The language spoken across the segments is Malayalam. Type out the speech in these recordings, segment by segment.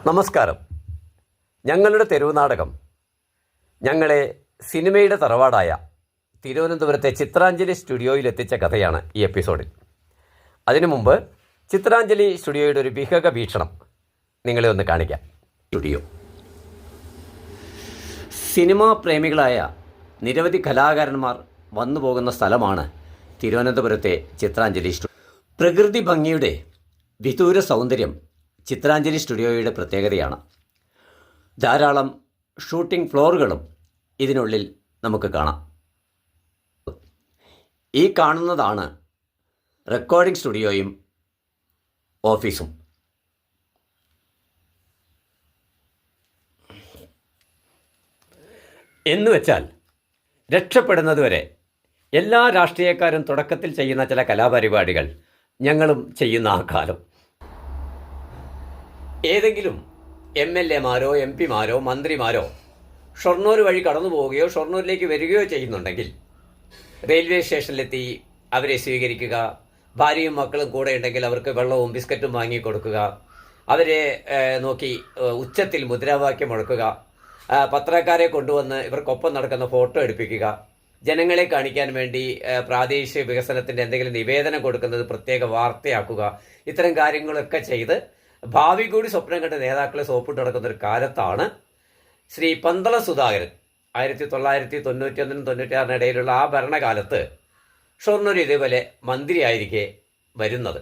നമസ്കാരം. ഞങ്ങളുടെ തെരുവ് നാടകം ഞങ്ങളെ സിനിമയുടെ തറവാടായ തിരുവനന്തപുരത്തെ ചിത്രാഞ്ജലി സ്റ്റുഡിയോയിൽ എത്തിച്ച കഥയാണ് ഈ എപ്പിസോഡിൽ. അതിനു മുമ്പ് ചിത്രാഞ്ജലി സ്റ്റുഡിയോയുടെ ഒരു വിഹക വീക്ഷണം നിങ്ങളെ ഒന്ന് കാണിക്കാം. സ്റ്റുഡിയോ സിനിമാ പ്രേമികളായ നിരവധി കലാകാരന്മാർ വന്നു പോകുന്ന സ്ഥലമാണ് തിരുവനന്തപുരത്തെ ചിത്രാഞ്ജലി സ്റ്റുഡിയോ. പ്രകൃതി ഭംഗിയുടെ വിദൂര സൗന്ദര്യം ചിത്രാഞ്ജലി സ്റ്റുഡിയോയുടെ പ്രത്യേകതയാണ്. ധാരാളം ഷൂട്ടിംഗ് ഫ്ലോറുകളും ഇതിനുള്ളിൽ നമുക്ക് കാണാം. ഈ കാണുന്നതാണ് റെക്കോർഡിംഗ് സ്റ്റുഡിയോയും ഓഫീസും. എന്നുവെച്ചാൽ രക്ഷപ്പെടുന്നതുവരെ എല്ലാ രാഷ്ട്രീയക്കാരും തുടക്കത്തിൽ ചെയ്യുന്ന ചില കലാപരിപാടികൾ ഞങ്ങളും ചെയ്യുന്ന ആ കാലം. ഏതെങ്കിലും MLA മാരോ MP മാരോ മന്ത്രിമാരോ ഷൊർണൂർ വഴി കടന്നു പോവുകയോ ഷൊർണൂരിലേക്ക് വരികയോ ചെയ്യുന്നുണ്ടെങ്കിൽ റെയിൽവേ സ്റ്റേഷനിലെത്തി അവരെ സ്വീകരിക്കുക, ഭാര്യയും മക്കളും കൂടെ ഉണ്ടെങ്കിൽ അവർക്ക് വെള്ളവും ബിസ്ക്കറ്റും വാങ്ങി കൊടുക്കുക, അവരെ നോക്കി ഉച്ചത്തിൽ മുദ്രാവാക്യം മുഴക്കുക, പത്രക്കാരെ കൊണ്ടുവന്ന് ഇവർക്കൊപ്പം നടക്കുന്ന ഫോട്ടോ എടുപ്പിക്കുക, ജനങ്ങളെ കാണിക്കാൻ വേണ്ടി പ്രാദേശിക വികസനത്തിൻ്റെ എന്തെങ്കിലും നിവേദനം കൊടുക്കുന്നത് പ്രത്യേക വാർത്തയാക്കുക, ഇത്തരം കാര്യങ്ങളൊക്കെ ചെയ്ത് ഭാവി കൂടി സ്വപ്നം കണ്ട നേതാക്കളെ സോപ്പിട്ട് നടക്കുന്ന ഒരു കാലത്താണ് ശ്രീ പന്തള സുധാകരൻ 1991-96 ഇടയിലുള്ള ആ ഭരണകാലത്ത് ഷൊർണൂർ ഇതേപോലെ മന്ത്രിയായിരിക്കെ വരുന്നത്.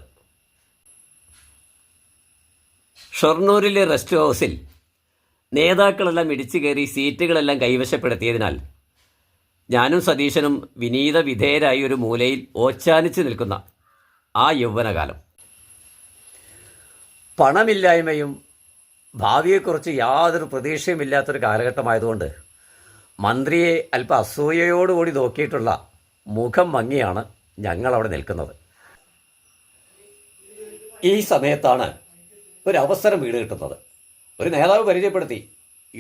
ഷൊർണൂരിലെ റെസ്റ്റ് ഹൗസിൽ നേതാക്കളെല്ലാം ഇടിച്ചു കയറി സീറ്റുകളെല്ലാം കൈവശപ്പെടുത്തിയതിനാൽ ഞാനും സതീശനും വിനീത വിധേയരായി ഒരു മൂലയിൽ ഓച്ചാനിച്ച് നിൽക്കുന്ന ആ യൗവനകാലം. പണമില്ലായ്മയും ഭാവിയെക്കുറിച്ച് യാതൊരു പ്രതീക്ഷയുമില്ലാത്തൊരു കാലഘട്ടമായതുകൊണ്ട് മന്ത്രിയെ അല്പം അസൂയയോടുകൂടി നോക്കിയിട്ടുള്ള മുഖം ഭംഗിയാണ് ഞങ്ങളവിടെ നിൽക്കുന്നത്. ഈ സമയത്താണ് ഒരവസരം വീട് കിട്ടുന്നത്. ഒരു നേതാവ് പരിചയപ്പെടുത്തി,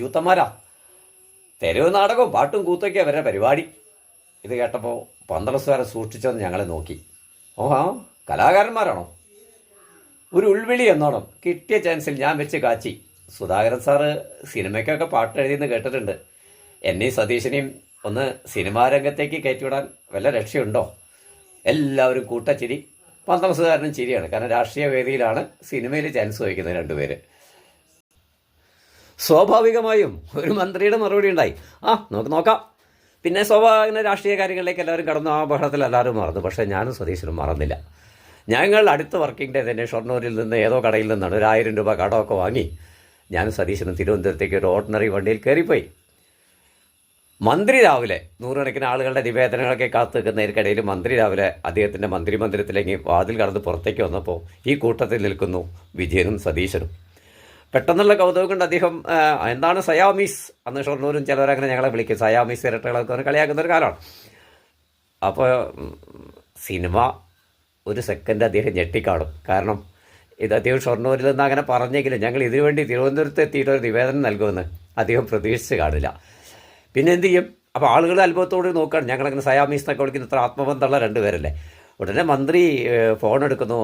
യൂത്തന്മാരാ, തെരുവ് നാടകവും പാട്ടും കൂത്തൊക്കെ അവരുടെ പരിപാടി. ഇത് കേട്ടപ്പോൾ പന്തളസുകാരെ സൂക്ഷിച്ചെന്ന് ഞങ്ങളെ നോക്കി. ഓഹാ, കലാകാരന്മാരാണോ? ഒരു ഉൾവിളി എന്നോണം കിട്ടിയ ചാൻസിൽ ഞാൻ വെച്ച് കാച്ചി. സുധാകരൻ സാറ് സിനിമയ്ക്കൊക്കെ പാട്ട് എഴുതിയെന്ന് കേട്ടിട്ടുണ്ട്. എന്നെയും സതീശനെയും ഒന്ന് സിനിമാ രംഗത്തേക്ക് കയറ്റിവിടാൻ വല്ല രക്ഷയുണ്ടോ? എല്ലാവരും കൂട്ടച്ചിരി. പന്തളം സുധാകരനും ചിരിയാണ്. കാരണം രാഷ്ട്രീയ വേദിയിലാണ് സിനിമയിൽ ചാൻസ് വഹിക്കുന്നത് രണ്ടുപേര്. സ്വാഭാവികമായും ഒരു മന്ത്രിയുടെ മറുപടി ഉണ്ടായി, നമുക്ക് നോക്കാം. പിന്നെ സ്വാഭാവിക രാഷ്ട്രീയ കാര്യങ്ങളിലേക്ക് എല്ലാവരും കടന്നു. ആ ബഹളത്തിൽ എല്ലാവരും മറന്നു. പക്ഷേ ഞാനും സതീശനും മറന്നില്ല. ഞങ്ങൾ അടുത്ത വർക്കിംഗ് ഡേ തന്നെ ഷൊർണൂരിൽ നിന്ന് ഏതോ കടയിൽ നിന്നാണ് 1000 രൂപ കടമൊക്കെ വാങ്ങി ഞാനും സതീശനും തിരുവനന്തപുരത്തേക്ക് ഒരു ഓർഡിനറി വണ്ടിയിൽ കയറിപ്പോയി. മന്ത്രി രാവിലെ നൂറുകണക്കിന് ആളുകളുടെ നിവേദനങ്ങളൊക്കെ കാത്തു നിൽക്കുന്നതിനിടയിൽ മന്ത്രി രാവിലെ അദ്ദേഹത്തിൻ്റെ മന്ത്രിമന്ദിരത്തിലേക്ക് വാതിൽ കടന്ന് പുറത്തേക്ക് വന്നപ്പോൾ ഈ കൂട്ടത്തിൽ നിൽക്കുന്നു വിജയനും സതീശനും. പെട്ടെന്നുള്ള കൗതുകം കൊണ്ട് അദ്ദേഹം എന്താണ് സയാമീസ്, അന്ന് ഷൊർണൂരും ചിലവരങ്ങനെ ഞങ്ങളെ വിളിക്കും സയാമീസ് ഇരട്ടകളൊക്കെ കളിയാക്കുന്ന ഒരു കാലമാണ്. അപ്പോൾ സിനിമ ഒരു സെക്കൻഡ് അദ്ദേഹം ഞെട്ടിക്കാണും. കാരണം ഇത് അദ്ദേഹം ഷൊർണൂരിൽ നിന്ന് അങ്ങനെ പറഞ്ഞെങ്കിലും ഞങ്ങൾ ഇതിനു വേണ്ടി തിരുവനന്തപുരത്ത് എത്തിയിട്ടൊരു നിവേദനം നൽകുമെന്ന് അദ്ദേഹം പ്രതീക്ഷിച്ച് കാണില്ല. പിന്നെ എന്ത് ചെയ്യും? അപ്പോൾ ആളുകൾ അത്ഭുതത്തോട് നോക്കുകയാണ്. ഞങ്ങളങ്ങനെ സയാമീസ് എന്നൊക്കെ വിളിക്കുന്ന ഇത്ര ആത്മബന്ധമുള്ള രണ്ടുപേരല്ലേ. ഉടനെ മന്ത്രി ഫോൺ എടുക്കുന്നു,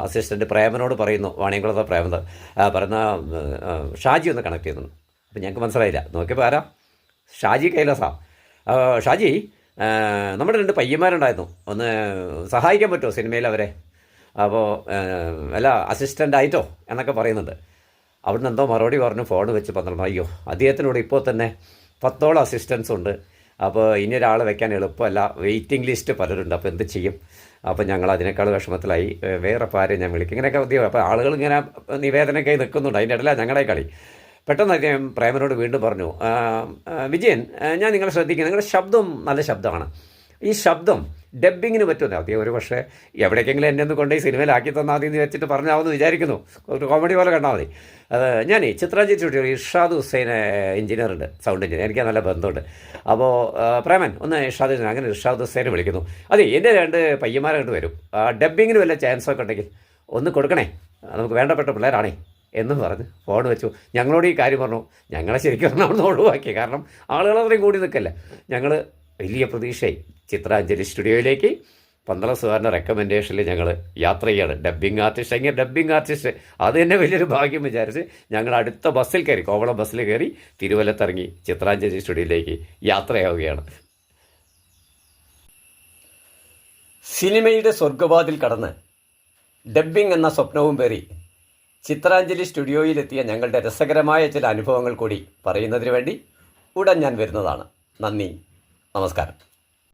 അസിസ്റ്റൻറ്റ് പ്രേമനോട് പറയുന്നു, വാണിയംകുളത്തെ പ്രേമൻ പറയുന്ന ഷാജി ഒന്ന് കണക്ട് ചെയ്യുന്നു. അപ്പോൾ ഞങ്ങൾക്ക് മനസ്സിലായില്ല. നോക്കിയപ്പോൾ ആരാ? ഷാജി കൈലാസാ. ഷാജി, നമ്മുടെ 2 പയ്യന്മാരുണ്ടായിരുന്നു, ഒന്ന് സഹായിക്കാൻ പറ്റുമോ സിനിമയിൽ അവരെ? അപ്പോൾ അല്ല അസിസ്റ്റൻ്റായിട്ടോ എന്നൊക്കെ പറയുന്നുണ്ട്. അവിടുന്ന് എന്തോ മറുപടി പറഞ്ഞു. ഫോൺ വെച്ച് പറഞ്ഞു, അയ്യോ അദ്ദേഹത്തിനോട് ഇപ്പോൾ തന്നെ 10ഓളം അസിസ്റ്റൻസ് ഉണ്ട്. അപ്പോൾ ഇനി ഒരാളെ വെക്കാൻ എളുപ്പമല്ല, വെയിറ്റിംഗ് ലിസ്റ്റ് പലരുണ്ട്. അപ്പോൾ എന്ത് ചെയ്യും? അപ്പോൾ ഞങ്ങൾ അതിനേക്കാൾ വിഷമത്തിലായി, വേറെ ആരെയും ഞാൻ വിളിക്കും. ഇങ്ങനെയൊക്കെ ഉദ്യോഗം. അപ്പോൾ ആളുകൾ ഇങ്ങനെ നിവേദനമൊക്കെ നിൽക്കുന്നുണ്ട്. അതിൻ്റെ ഇടയിലാണ് ഞങ്ങളുടെ കളി. പെട്ടെന്ന് അദ്ദേഹം പ്രേമനോട് വീണ്ടും പറഞ്ഞു, വിജയൻ, ഞാൻ നിങ്ങളെ ശ്രദ്ധിക്കുന്നത്, നിങ്ങളുടെ ശബ്ദം നല്ല ശബ്ദമാണ്. ഈ ശബ്ദം ഡബ്ബിങ്ങിന് പറ്റുമല്ലോ. അദ്ദേഹം ഒരു പക്ഷേ എവിടേക്കെങ്കിലും എന്നെ ഒന്ന് കൊണ്ടുപോയി സിനിമയിലാക്കി തന്നാൽ മതി എന്ന് വെച്ചിട്ട് പറഞ്ഞാവുമെന്ന് വിചാരിക്കുന്നു. ഒരു കോമഡി പോലെ കണ്ടാൽ മതി. ഞാൻ ചിത്രാഞ്ജലി സ്റ്റുഡിയോ ഇർഷാദ് ഹുസൈൻ എഞ്ചിനീയറുണ്ട്, സൗണ്ട് എഞ്ചിനീയർ, എനിക്ക് നല്ല ബന്ധമുണ്ട്. അപ്പോൾ പ്രേമൻ ഒന്ന് ഇർഷാദ് ഹുസൈൻ, അങ്ങനെ ഇർഷാദ് ഹുസൈനെ വിളിക്കുന്നു. അതെ, എൻ്റെ 2 പയ്യന്മാരെ കണ്ട് വരും, ഡബ്ബിങ്ങിന് വല്ല ചാൻസൊക്കെ ഉണ്ടെങ്കിൽ ഒന്ന് കൊടുക്കണേ, നമുക്ക് വേണ്ടപ്പെട്ട പിള്ളേരാണേ എന്ന് പറഞ്ഞ് ഫോൺ വെച്ചു. ഞങ്ങളോട് ഈ കാര്യം പറഞ്ഞു. ഞങ്ങളെ ശരിക്കും പറഞ്ഞാൽ അവിടെ ഒഴിവാക്കി. കാരണം ആളുകൾ അത്രയും കൂടി നിൽക്കല്ലേ. ഞങ്ങൾ വലിയ പ്രതീക്ഷയായി ചിത്രാഞ്ജലി സ്റ്റുഡിയോയിലേക്ക് പന്തളസുകാരൻ്റെ റെക്കമെൻഡേഷനിൽ ഞങ്ങൾ യാത്ര ചെയ്യാണ്. ഡബ്ബിംഗ് ആർട്ടിസ്റ്റ് എങ്ങനെ ഡബ്ബിംഗ് ആർട്ടിസ്റ്റ്, അത് തന്നെ വലിയൊരു ഭാഗ്യം വിചാരിച്ച് ഞങ്ങൾ അടുത്ത ബസ്സിൽ കയറി, കോവളം ബസ്സിൽ കയറി തിരുവല്ലത്തിറങ്ങി ചിത്രാഞ്ജലി സ്റ്റുഡിയോയിലേക്ക് യാത്രയാവുകയാണ്. സിനിമയുടെ സ്വർഗവാതിൽ കടന്ന് ഡബ്ബിംഗ് എന്ന സ്വപ്നവും പേറി ചിത്രാഞ്ജലി സ്റ്റുഡിയോയിലെത്തിയ ഞങ്ങളുടെ രസകരമായ ചില അനുഭവങ്ങൾ കൂടി പറയുന്നതിന് വേണ്ടി ഉടൻ ഞാൻ വരുന്നതാണ്. നന്ദി, നമസ്കാരം.